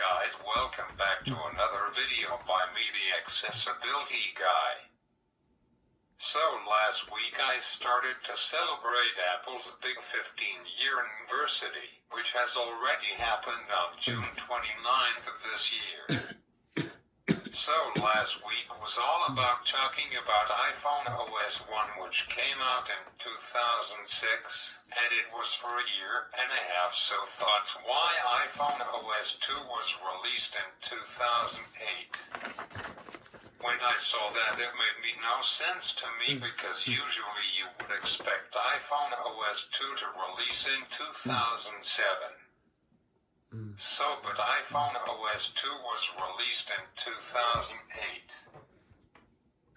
guys, welcome back to another video by me, the Accessibility Guy. So last week I started to celebrate Apple's big 15-year anniversary, which has already happened on June 29th of this year. So last week was all about talking about iPhone OS 1, which came out in 2006, and it was for a year and a half, so thoughts why iPhone OS 2 was released in 2008. When I saw that, it made no sense to me because usually you would expect iPhone OS 2 to release in 2007. But iPhone OS 2 was released in 2008.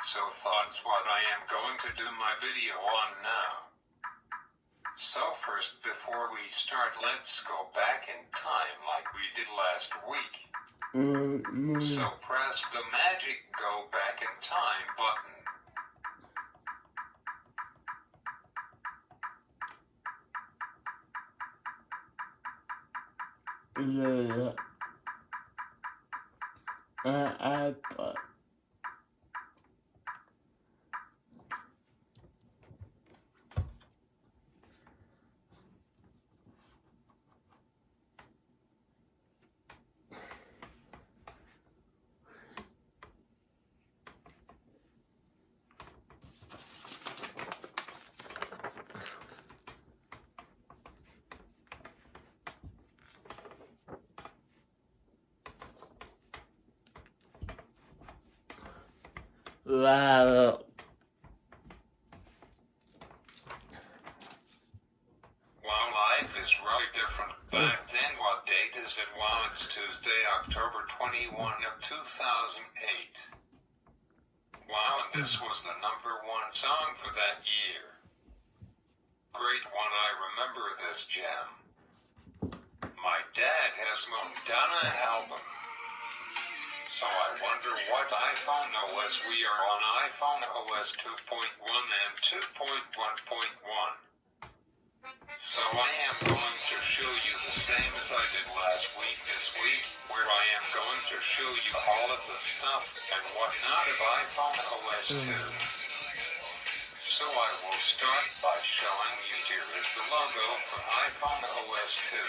So thoughts what I am going to do my video on now. So first, before we start, let's go back in time like we did last week. So press the magic go back in time button. iPod. Wow. Wow, life is really different back then. What date is it? Wow, it's Tuesday, October 21 of 2008. Wow, and this was the #1 song for that year. Great one, I remember this jam. My dad has Madonna album. So I wonder what iPhone OS we are on. iPhone OS 2.1 and 2.1.1. So I am going to show you the same as I did last week this week, where I am going to show you all of the stuff and whatnot of iPhone OS 2. So I will start by showing you here is the logo for iPhone OS 2.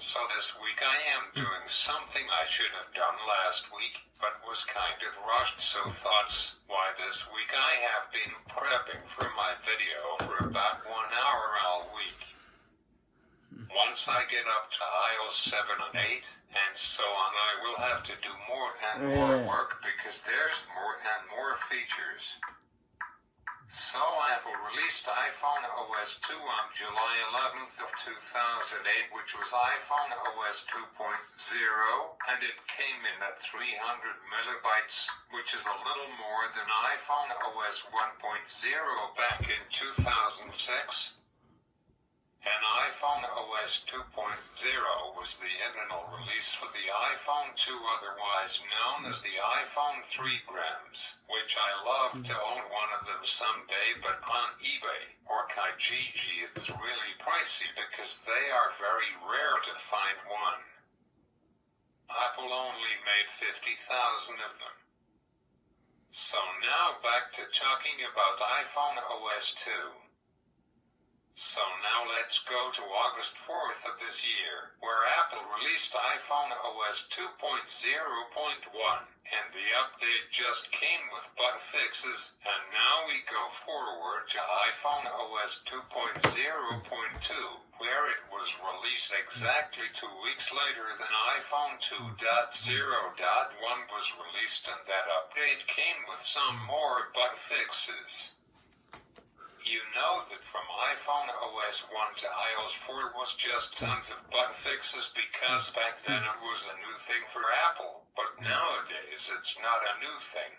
So this week I am doing something I should have done last week, but was kind of rushed, so thoughts why this week I have been prepping for my video for about 1 hour all week. Once I get up to iOS 7 and 8, and so on, I will have to do more and more work because there's more and more features. So Apple released iPhone OS 2 on July 11th of 2008, which was iPhone OS 2.0, and it came in at 300 megabytes, which is a little more than iPhone OS 1.0 back in 2006. And iPhone OS 2.0 was the internal release for the iPhone 2, otherwise known as the iPhone 3Gs, which I love to own one of them someday, but on eBay or Kijiji it's really pricey because they are very rare to find one. Apple only made 50,000 of them. So now back to talking about iPhone OS 2. So now let's go to August 4th of this year, where Apple released iPhone OS 2.0.1, and the update just came with bug fixes, and now we go forward to iPhone OS 2.0.2, where it was released exactly 2 weeks later than iPhone 2.0.1 was released, and that update came with some more bug fixes. You know that from iPhone OS 1 to iOS 4 was just tons of bug fixes because back then it was a new thing for Apple, but nowadays it's not a new thing.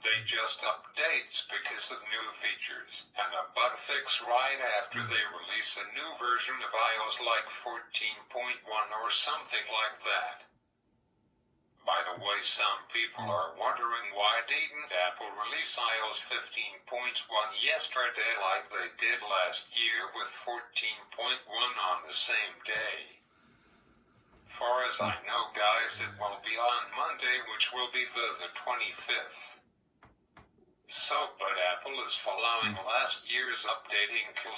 They just updates because of new features, and a bug fix right after they release a new version of iOS like 14.1 or something like that. By the way, some people are wondering why didn't Apple release iOS 15.1 yesterday like they did last year with 14.1 on the same day. Far as I know, guys, it will be on Monday, which will be the 25th. But Apple is following last year's updating kill,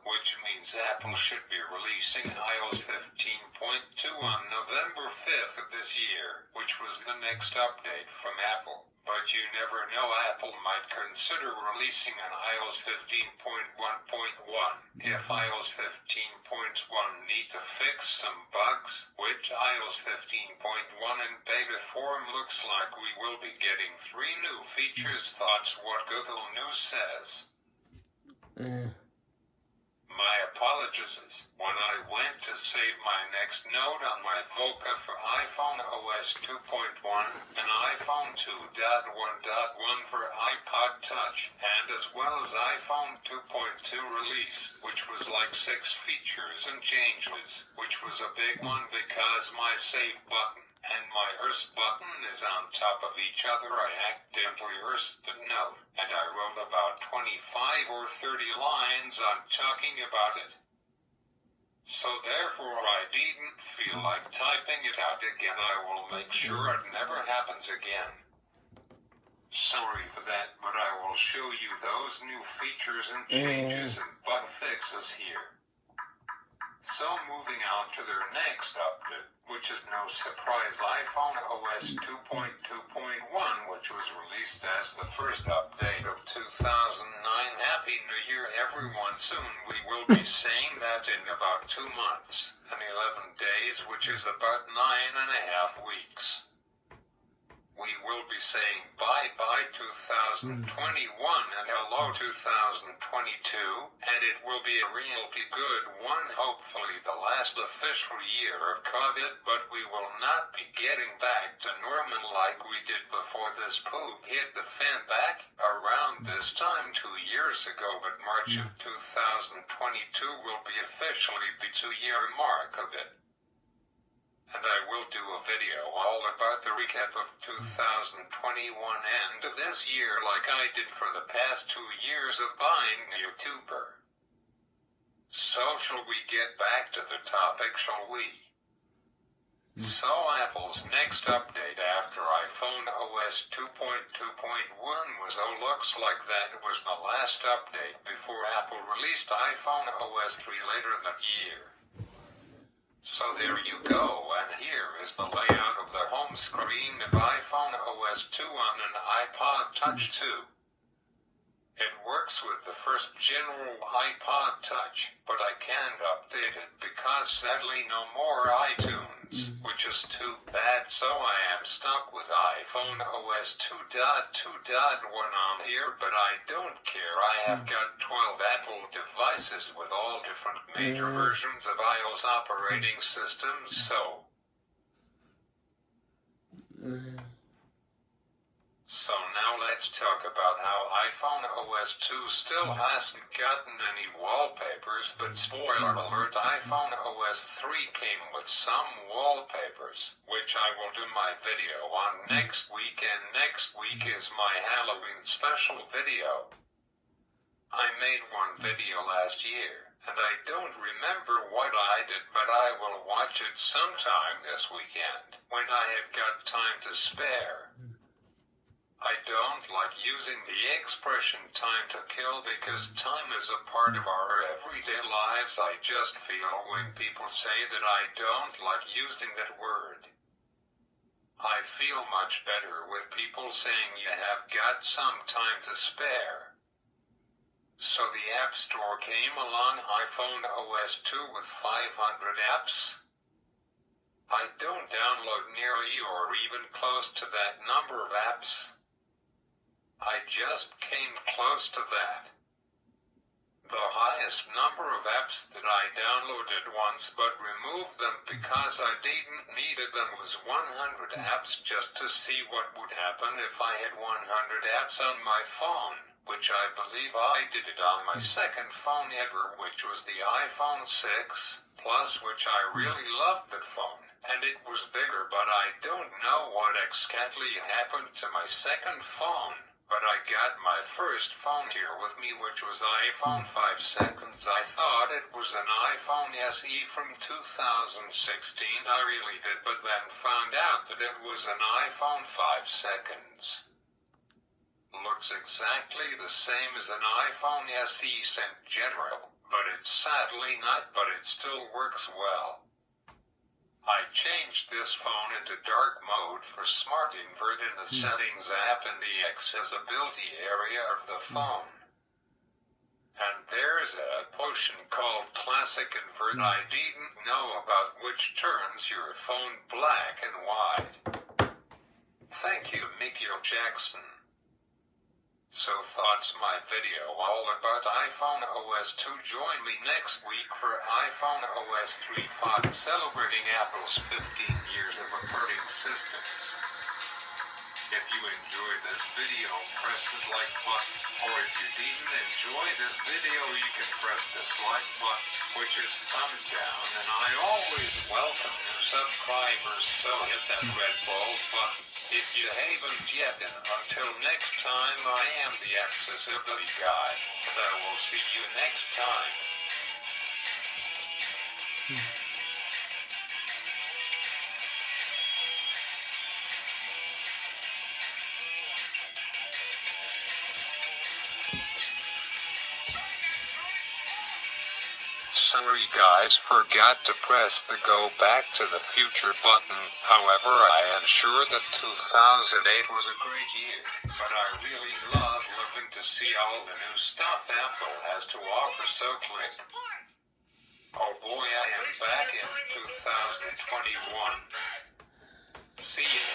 which means Apple should be releasing iOS 15.2 on November 5th of this year, which was the next update from Apple. But you never know, Apple might consider releasing an iOS 15.1.1 if iOS 15.1 need to fix some bugs, which iOS 15.1 in beta form looks like we will be getting 3 new features. Thoughts what Google News says. My apologies. When I went to save my next note on my Voca for iPhone OS 2.1 and iPhone 2.1.1 for iPod Touch, and as well as iPhone 2.2 release, which was like 6 features and changes, which was a big one because my save button and my erase button is on top of each other. I accidentally erased the note, and I wrote about 25 or 30 lines on talking about it. So therefore I didn't feel like typing it out again. I will make sure it never happens again. Sorry for that, but I will show you those new features and changes and bug fixes here. So moving on to their next update, which is no surprise, iPhone OS 2.2.1, which was released as the first update of 2009. Happy New Year, everyone. Soon we will be saying that in about 2 months and 11 days, which is about 9.5 weeks. We will be saying bye-bye 2021 and hello 2022, and it will be a really good one, hopefully the last official year of COVID, but we will not be getting back to normal like we did before this poop hit the fan back around this time 2 years ago, but March of 2022 will be officially the 2-year mark of it. And I will do a video all about the recap of 2021 and this year like I did for the past 2 years of buying a YouTuber. So shall we get back to the topic, shall we? So Apple's next update after iPhone OS 2.2.1 was looks like that was the last update before Apple released iPhone OS 3 later that year. So there you go, and here is the layout of the home screen of iPhone OS 2 on an iPod Touch 2. It works with the first general iPod Touch, but I can't update it because sadly no more iTunes, which is too bad, so I am stuck with iPhone OS 2.2.1 on here, but I don't care. I have got 12 Apple devices with all different major versions of iOS operating systems, so now let's talk about how iPhone OS 2 still hasn't gotten any wallpapers, but spoiler alert, iPhone OS 3 came with some wallpapers, which I will do my video on next week, and next week is my Halloween special video. I made one video last year, and I don't remember what I did, but I will watch it sometime this weekend, when I have got time to spare. I don't like using the expression time to kill because time is a part of our everyday lives. I just feel when people say that I don't like using that word. I feel much better with people saying you have got some time to spare. So the App Store came along, iPhone OS 2 with 500 apps. I don't download nearly or even close to that number of apps. I just came close to that. The highest number of apps that I downloaded once but removed them because I didn't need them was 100 apps just to see what would happen if I had 100 apps on my phone, which I believe I did it on my second phone ever, which was the iPhone 6 Plus, which I really loved that phone. And it was bigger, but I don't know what exactly happened to my second phone. But I got my first phone here with me, which was iPhone 5 seconds. I thought it was an iPhone SE from 2016. I really did, but then found out that it was an iPhone 5 seconds. Looks exactly the same as an iPhone SE in general, but it's sadly not, but it still works well. I changed this phone into dark mode for Smart Invert in the Settings app in the accessibility area of the phone. And there's a potion called Classic Invert I didn't know about, which turns your phone black and white. Thank you, Michael Jackson. So that's my video all about iPhone OS 2. Join me next week for iPhone OS 3 5 celebrating Apple's 15 years of operating systems. If you enjoyed this video, press the like button, or if you didn't enjoy this video, you can press this like button, which is thumbs down, and I always welcome new subscribers, so hit that red bulb button if you haven't yet, and until next time, I am the Accessibility Guy, and I will see you next time. Sorry guys, forgot to press the go back to the future button. However, I am sure that 2008 was a great year, but I really love living to see all the new stuff Apple has to offer. So click. Oh boy, I am back in 2021. See you.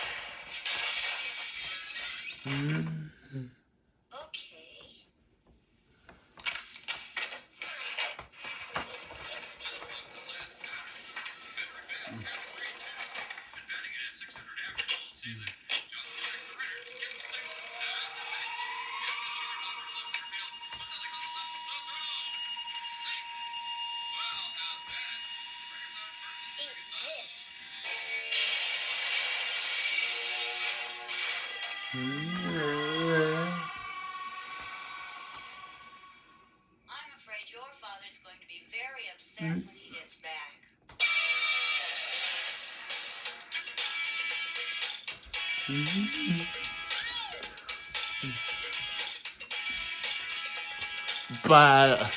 I'm afraid your father's going to be very upset when he gets back. But